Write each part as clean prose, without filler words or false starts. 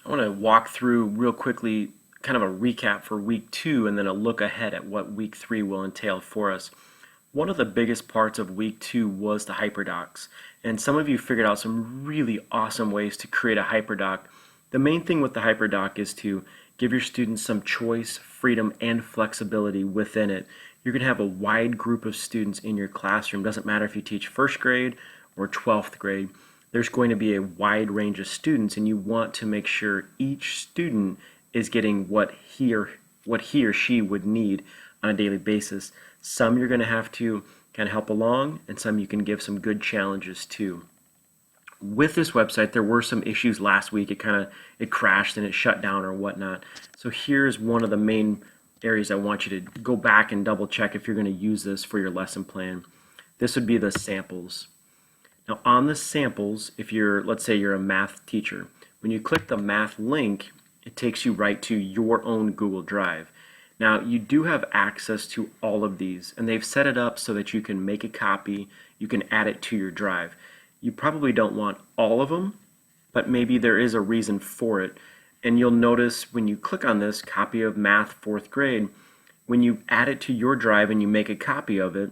I want to walk through real quickly kind of a recap for week 2 and then a look ahead at what week 3 will entail for us. One of the biggest parts of week 2 was the hyperdocs, and some of you figured out some really awesome ways to create a hyperdoc. The main thing with the hyperdoc is to give your students some choice, freedom, and flexibility within it. You're going to have a wide group of students in your classroom. Doesn't matter if you teach first grade or 12th grade. There's going to be a wide range of students, and you want to make sure each student is getting what he or she would need on a daily basis. Some you're going to have to kind of help along, and some you can give some good challenges to. With this website, there were some issues last week. It crashed and it shut down or whatnot. So here's one of the main areas I want you to go back and double check if you're going to use this for your lesson plan. This would be the samples. Now on the samples, if let's say you're a math teacher, when you click the math link, it takes you right to your own Google Drive. Now you do have access to all of these, and they've set it up so that you can make a copy, you can add it to your drive. You probably don't want all of them, but maybe there is a reason for it. And you'll notice when you click on this copy of math 4th grade, when you add it to your drive and you make a copy of it,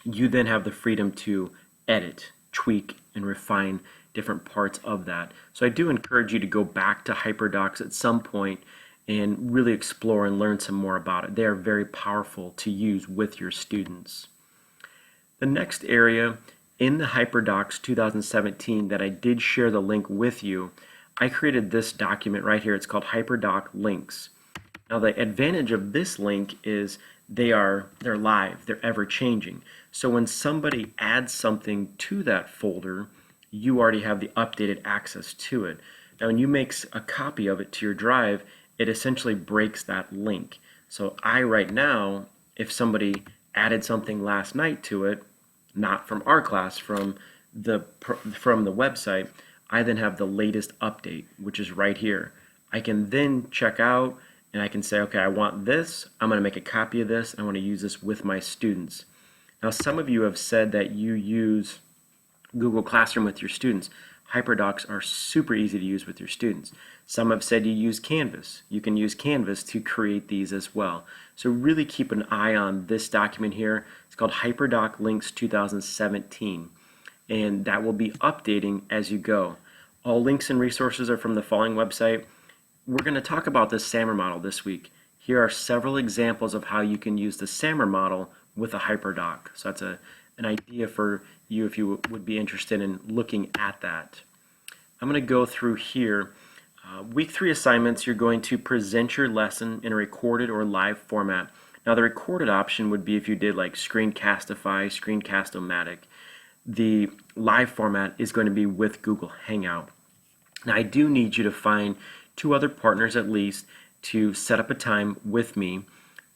you then have the freedom to edit, tweak, and refine different parts of that. So I do encourage you to go back to hyperdocs at some point and really explore and learn some more about it. They are very powerful to use with your students. The next area in the HyperDocs 2017 that I did share the link with you, I created this document right here. It's called HyperDoc Links. Now the advantage of this link is they're live, they're ever changing. So when somebody adds something to that folder, you already have the updated access to it. Now when you make a copy of it to your drive, it essentially breaks that link. So right now, if somebody added something last night to it, not from our class, from the website, I then have the latest update, which is right here. I can then check out and I can say, okay, I want this, I'm going to make a copy of this, and I want to use this with my students. Now some of you have said that you use Google Classroom with your students. HyperDocs are super easy to use with your students. Some have said you use Canvas. You can use Canvas to create these as well. So really keep an eye on this document here. It's called HyperDoc Links 2017, and that will be updating as you go. All links and resources are from the following website. We're going to talk about the SAMR model this week. Here are several examples of how you can use the SAMR model with a HyperDoc. So that's an idea for you if you would be interested in looking at that. I'm going to go through here. Week 3 assignments, you're going to present your lesson in a recorded or live format. Now the recorded option would be if you did like Screencastify, Screencast-O-Matic. The live format is going to be with Google Hangout. Now I do need you to find 2 other partners at least to set up a time with me.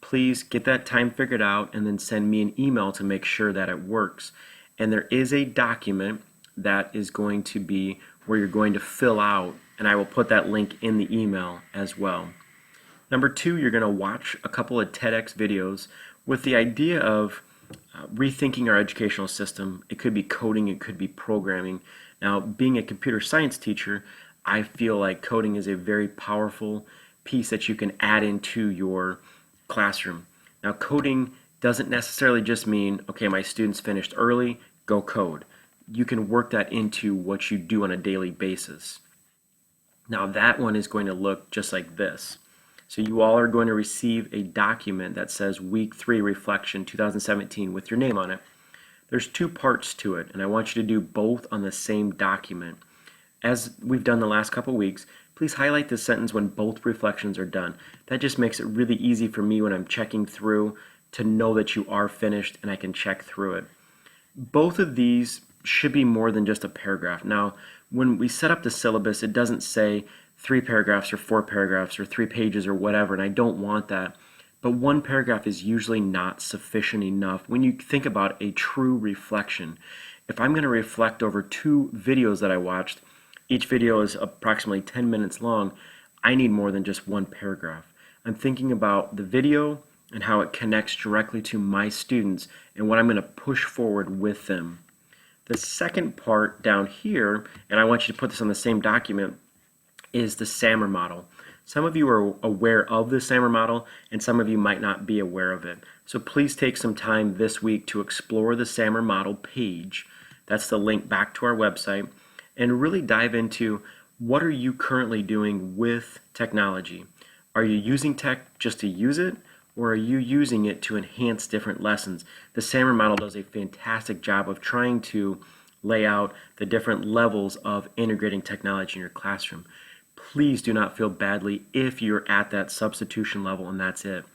Please get that time figured out and then send me an email to make sure that it works. And there is a document that is going to be where you're going to fill out, and I will put that link in the email as well. Number 2, you're going to watch a couple of TEDx videos with the idea of rethinking our educational system. It could be coding, it could be programming. Now, being a computer science teacher, I feel like coding is a very powerful piece that you can add into your classroom. Now, coding doesn't necessarily just mean, okay, my students finished early, go code. You can work that into what you do on a daily basis. Now, that one is going to look just like this. So you all are going to receive a document that says Week 3 Reflection 2017 with your name on it. There's 2 parts to it, and I want you to do both on the same document. As we've done the last couple weeks, please highlight the sentence when both reflections are done. That just makes it really easy for me when I'm checking through to know that you are finished and I can check through it. Both of these should be more than just a paragraph. Now, when we set up the syllabus, it doesn't say 3 paragraphs or 4 paragraphs or 3 pages or whatever, and I don't want that. But 1 paragraph is usually not sufficient enough when you think about a true reflection. If I'm going to reflect over 2 videos that I watched, each video is approximately 10 minutes long, I need more than just 1 paragraph. I'm thinking about the video and how it connects directly to my students and what I'm going to push forward with them. The second part down here, and I want you to put this on the same document, is the SAMR model. Some of you are aware of the SAMR model, and some of you might not be aware of it. So please take some time this week to explore the SAMR model page. That's the link back to our website, and really dive into what are you currently doing with technology. Are you using tech just to use it, or are you using it to enhance different lessons? The SAMR model does a fantastic job of trying to lay out the different levels of integrating technology in your classroom. Please do not feel badly if you're at that substitution level and that's it.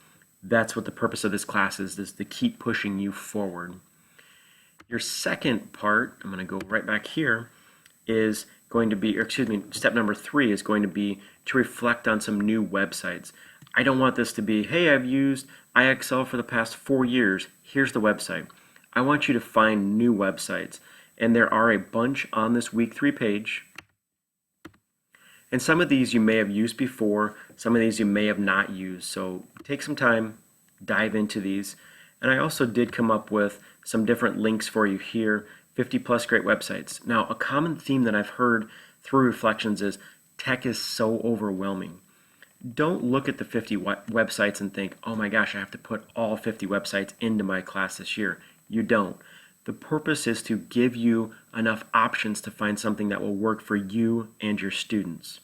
That's what the purpose of this class is to keep pushing you forward. Your second part, I'm going to go right back here, is going to be, or excuse me, step number 3 is going to be to reflect on some new websites. I don't want this to be, hey, I've used IXL for the past 4 years. Here's the website. I want you to find new websites. And there are a bunch on this week 3 page. And some of these you may have used before. Some of these you may have not used. So take some time, dive into these. And I also did come up with some different links for you here. 50 plus great websites. Now, a common theme that I've heard through reflections is tech is so overwhelming. Don't look at the 50 websites and think, oh my gosh, I have to put all 50 websites into my class this year. You don't. The purpose is to give you enough options to find something that will work for you and your students.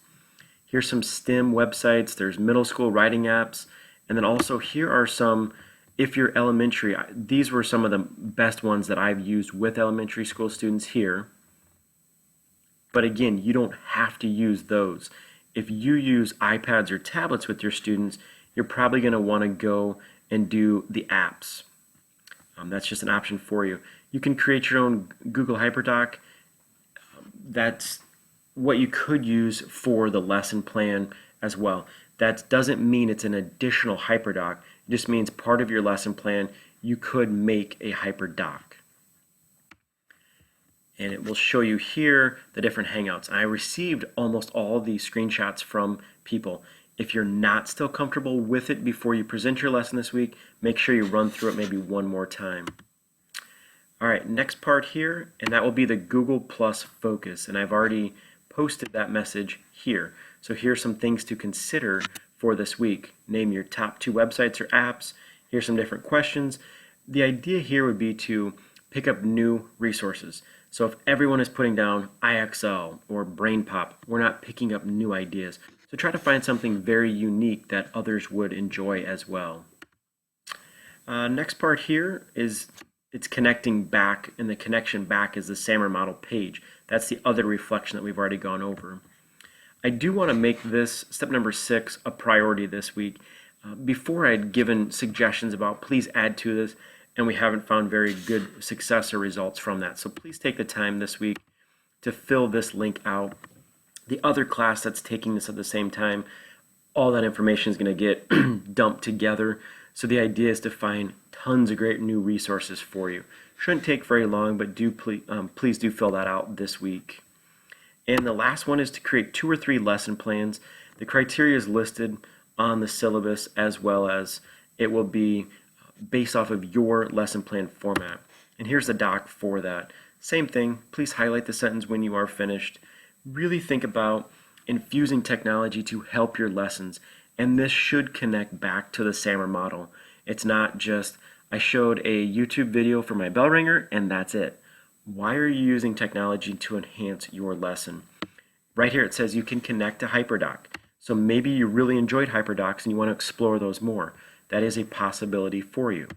Here's some STEM websites, there's middle school writing apps, and then also here are some, if you're elementary, these were some of the best ones that I've used with elementary school students here. But again, you don't have to use those. If you use iPads or tablets with your students, you're probably going to want to go and do the apps. That's just an option for you. You can create your own Google HyperDoc. That's what you could use for the lesson plan as well. That doesn't mean it's an additional HyperDoc. It just means part of your lesson plan, you could make a HyperDoc. And it will show you here the different Hangouts. I received almost all of these screenshots from people. If you're not still comfortable with it before you present your lesson this week, make sure you run through it maybe one more time. All right, next part here, and that will be the Google Plus Focus. And I've already posted that message here. So here's some things to consider for this week. Name your top 2 websites or apps. Here's some different questions. The idea here would be to pick up new resources. So if everyone is putting down IXL or BrainPop, we're not picking up new ideas. So try to find something very unique that others would enjoy as well. Next part here is it's connecting back, and the connection back is the SAMR model page. That's the other reflection that we've already gone over. I do want to make this, step number 6, a priority this week. Before I had given suggestions about please add to this, and we haven't found very good success or results from that. So please take the time this week to fill this link out. The other class that's taking this at the same time, all that information is going to get dumped together. So the idea is to find tons of great new resources for you. Shouldn't take very long, but please do fill that out this week. And the last one is to create 2 or 3 lesson plans. The criteria is listed on the syllabus, as well as it will be based off of your lesson plan format. And here's the doc for that. Same thing, please highlight the sentence when you are finished. Really think about infusing technology to help your lessons. And this should connect back to the SAMR model. It's not just, I showed a YouTube video for my bell ringer and that's it. Why are you using technology to enhance your lesson? Right here it says you can connect to HyperDoc. So maybe you really enjoyed HyperDocs and you want to explore those more. That is a possibility for you.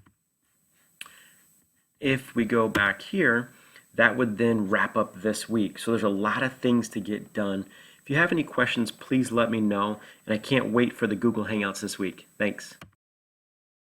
If we go back here, that would then wrap up this week. So there's a lot of things to get done. If you have any questions, please let me know. And I can't wait for the Google Hangouts this week. Thanks.